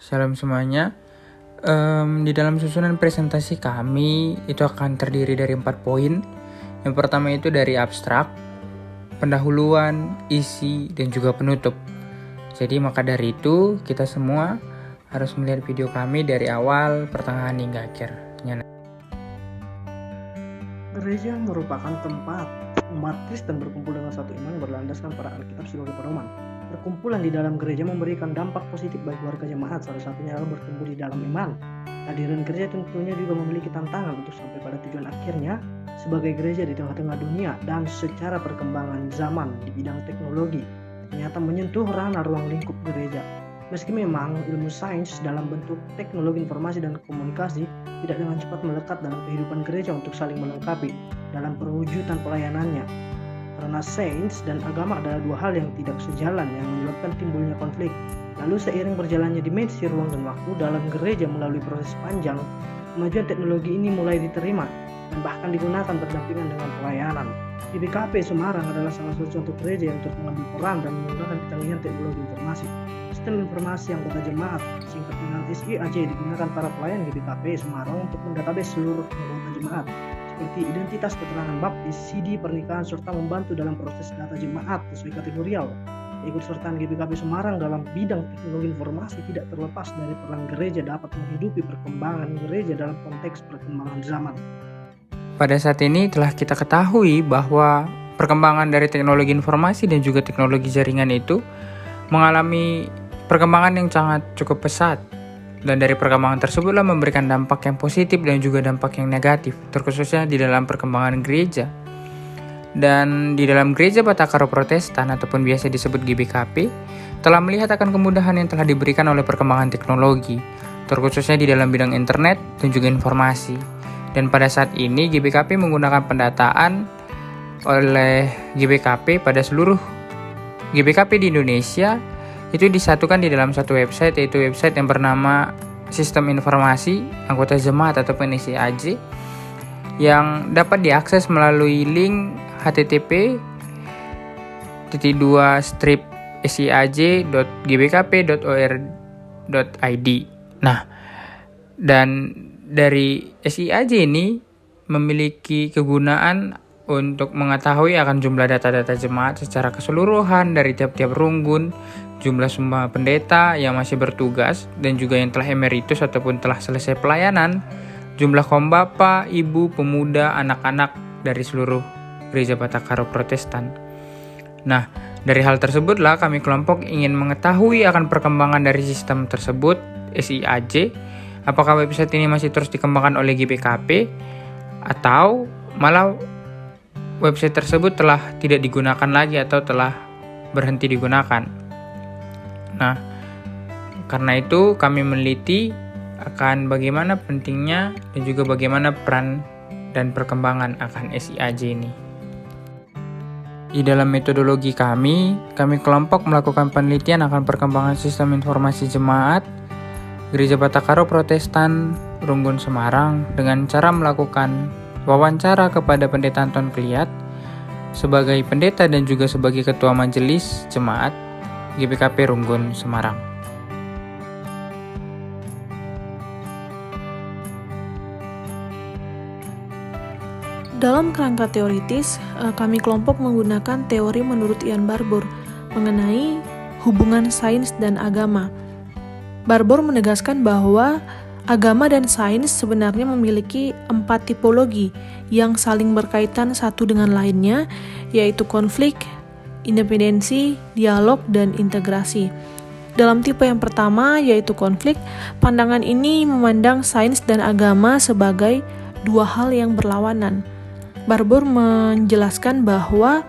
Shalom semuanya. Di dalam susunan presentasi kami itu akan terdiri dari 4 poin. Yang pertama itu dari abstrak, pendahuluan, isi, dan juga penutup. Jadi maka dari itu kita semua harus melihat video kami dari awal, pertengahan hingga akhirnya. Gereja merupakan tempat umat Kristen berkumpul dengan satu iman berlandaskan pada Alkitab sebagai pedoman. Perkumpulan di dalam gereja memberikan dampak positif bagi warga jemaat, salah satunya adalah bertumbuh di dalam iman. Kehadiran gereja tentunya juga memiliki tantangan untuk sampai pada tujuan akhirnya sebagai gereja di tengah-tengah dunia dan secara perkembangan zaman di bidang teknologi ternyata menyentuh ranah ruang lingkup gereja. Meski memang ilmu sains dalam bentuk teknologi informasi dan komunikasi tidak dengan cepat melekat dalam kehidupan gereja untuk saling melengkapi dalam perwujudan pelayanannya. Karena sains dan agama adalah dua hal yang tidak sejalan yang menyebabkan timbulnya konflik. Lalu seiring berjalannya dimensi ruang dan waktu dalam gereja melalui proses panjang, kemajuan teknologi ini mulai diterima dan bahkan digunakan berdampingan dengan pelayanan. GBKP Semarang adalah salah satu contoh gereja yang turut mengambil peran dan menggunakan kecanggihan teknologi informasi. Sistem informasi anggota jemaat, singkat dengan SIAJ, digunakan para pelayan GBKP Semarang untuk mendatabase seluruh anggota jemaat, seperti identitas, keterangan baptis, CD, pernikahan, serta membantu dalam proses data jemaat sesuai kategorial. Keikutsertaan GBKP Semarang dalam bidang teknologi informasi tidak terlepas dari peran gereja dapat menghidupi perkembangan gereja dalam konteks perkembangan zaman. Pada saat ini telah kita ketahui bahwa perkembangan dari teknologi informasi dan juga teknologi jaringan itu mengalami perkembangan yang sangat cukup pesat. Dan dari perkembangan tersebutlah memberikan dampak yang positif dan juga dampak yang negatif, terkhususnya di dalam perkembangan gereja. Dan di dalam gereja Batakaro Protestan ataupun biasa disebut GBKP, telah melihat akan kemudahan yang telah diberikan oleh perkembangan teknologi, terkhususnya di dalam bidang internet dan juga informasi. Dan pada saat ini GBKP menggunakan pendataan oleh GBKP pada seluruh GBKP di Indonesia itu disatukan di dalam satu website, yaitu website yang bernama Sistem Informasi Anggota Jemaat ataupun SIAJ, yang dapat diakses melalui link http://siaj.gbkp.or.id. Nah, dan dari SIAJ ini memiliki kegunaan untuk mengetahui akan jumlah data-data jemaat secara keseluruhan dari tiap-tiap runggun, jumlah semua pendeta yang masih bertugas dan juga yang telah emeritus ataupun telah selesai pelayanan, jumlah kaum bapa, ibu, pemuda, anak-anak dari seluruh gereja Batakaro Protestan. Nah, dari hal tersebutlah kami kelompok ingin mengetahui akan perkembangan dari sistem tersebut, SIAJ, apakah website ini masih terus dikembangkan oleh GBKP atau malah website tersebut telah tidak digunakan lagi atau telah berhenti digunakan. Nah, karena itu kami meneliti akan bagaimana pentingnya dan juga bagaimana peran dan perkembangan akan SIAJ ini. Di dalam metodologi kami kelompok melakukan penelitian akan perkembangan sistem informasi jemaat Gereja Batakaro Protestan Runggun Semarang dengan cara melakukan wawancara kepada Pendeta Anton Kliat sebagai pendeta dan juga sebagai ketua majelis jemaat GBKP Runggun Semarang. Dalam kerangka teoritis, kami kelompok menggunakan teori menurut Ian Barbour mengenai hubungan sains dan agama. Barbour menegaskan bahwa agama dan sains sebenarnya memiliki 4 tipologi yang saling berkaitan satu dengan lainnya, yaitu konflik, independensi, dialog, dan integrasi. Dalam tipe yang pertama, yaitu konflik, pandangan ini memandang sains dan agama sebagai dua hal yang berlawanan. Barbour menjelaskan bahwa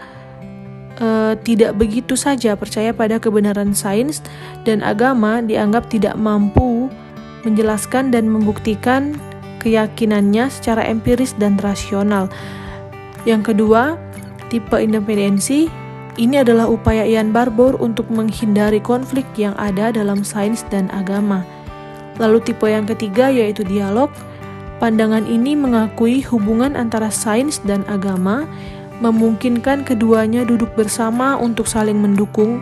tidak begitu saja percaya pada kebenaran sains dan agama dianggap tidak mampu menjelaskan dan membuktikan keyakinannya secara empiris dan rasional. Yang kedua, tipe independensi. Ini adalah upaya Ian Barbour untuk menghindari konflik yang ada dalam sains dan agama. Lalu tipe yang ketiga yaitu dialog. Pandangan ini mengakui hubungan antara sains dan agama, memungkinkan keduanya duduk bersama untuk saling mendukung,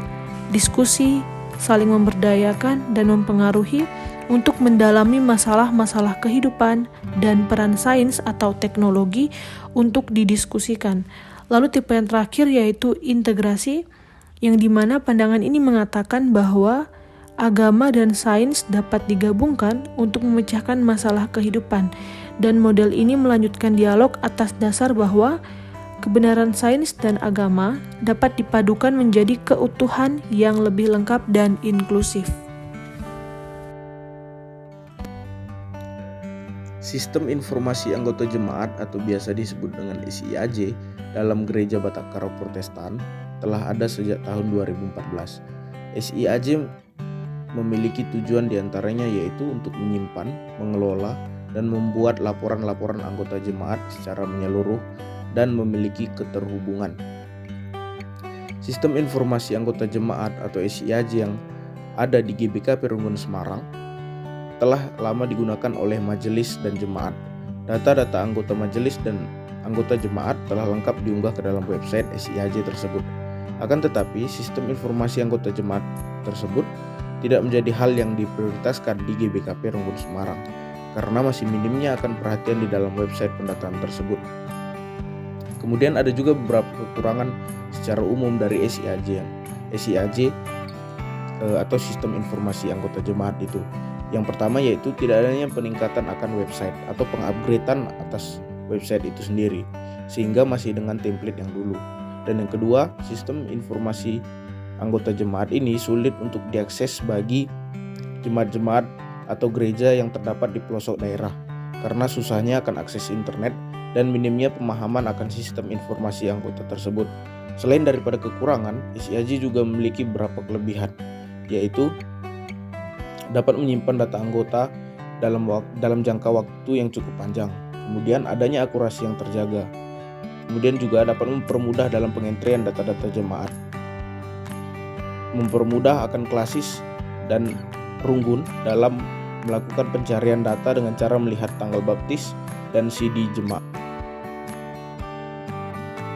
diskusi, saling memberdayakan, dan mempengaruhi untuk mendalami masalah-masalah kehidupan dan peran sains atau teknologi untuk didiskusikan. Lalu tipe yang terakhir yaitu integrasi, yang dimana pandangan ini mengatakan bahwa agama dan sains dapat digabungkan untuk memecahkan masalah kehidupan, dan model ini melanjutkan dialog atas dasar bahwa kebenaran sains dan agama dapat dipadukan menjadi keutuhan yang lebih lengkap dan inklusif. Sistem informasi anggota jemaat atau biasa disebut dengan SIAJ dalam Gereja Batakara Protestan telah ada sejak tahun 2014. SIAJ memiliki tujuan diantaranya yaitu untuk menyimpan, mengelola, dan membuat laporan-laporan anggota jemaat secara menyeluruh dan memiliki keterhubungan. Sistem informasi anggota jemaat atau SIAJ yang ada di GBKP Runggun Semarang telah lama digunakan oleh majelis dan jemaat. Data-data anggota majelis dan anggota jemaat telah lengkap diunggah ke dalam website SIAJ tersebut. Akan tetapi, sistem informasi anggota jemaat tersebut tidak menjadi hal yang diprioritaskan di GBKP Runggun Semarang karena masih minimnya akan perhatian di dalam website pendataan tersebut. Kemudian ada juga beberapa kekurangan secara umum dari SIAJ atau sistem informasi anggota jemaat itu. Yang pertama yaitu tidak adanya peningkatan akan website atau pengupgradean atas website itu sendiri, sehingga masih dengan template yang dulu. Dan yang kedua, sistem informasi anggota jemaat ini sulit untuk diakses bagi jemaat-jemaat atau gereja yang terdapat di pelosok daerah karena susahnya akan akses internet dan minimnya pemahaman akan sistem informasi anggota tersebut. Selain daripada kekurangan, SIAJ juga memiliki beberapa kelebihan, yaitu dapat menyimpan data anggota dalam jangka waktu yang cukup panjang. Kemudian adanya akurasi yang terjaga. Kemudian juga dapat mempermudah dalam pengentrian data-data jemaat. Mempermudah akan klasis dan runggun dalam melakukan pencarian data dengan cara melihat tanggal baptis dan CD jemaat.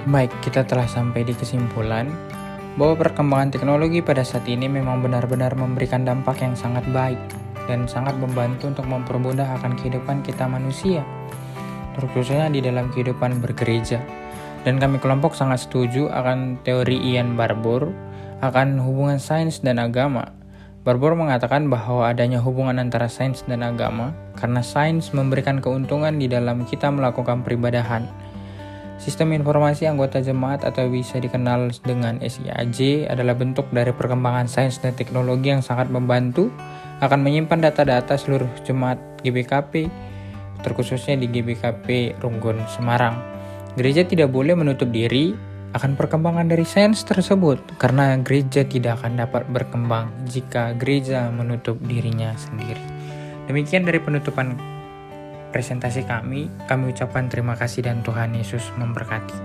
Baik, kita telah sampai di kesimpulan bahwa perkembangan teknologi pada saat ini memang benar-benar memberikan dampak yang sangat baik dan sangat membantu untuk mempermudah akan kehidupan kita manusia, terkhususnya di dalam kehidupan bergereja. Dan kami kelompok sangat setuju akan teori Ian Barbour akan hubungan sains dan agama. Barbour mengatakan bahwa adanya hubungan antara sains dan agama karena sains memberikan keuntungan di dalam kita melakukan peribadahan. Sistem informasi anggota jemaat atau bisa dikenal dengan SIAJ adalah bentuk dari perkembangan sains dan teknologi yang sangat membantu akan menyimpan data-data seluruh jemaat GBKP, terkhususnya di GBKP Runggun Semarang. Gereja tidak boleh menutup diri akan perkembangan dari sains tersebut karena gereja tidak akan dapat berkembang jika gereja menutup dirinya sendiri. Demikian dari penutupan presentasi kami ucapkan terima kasih dan Tuhan Yesus memberkati.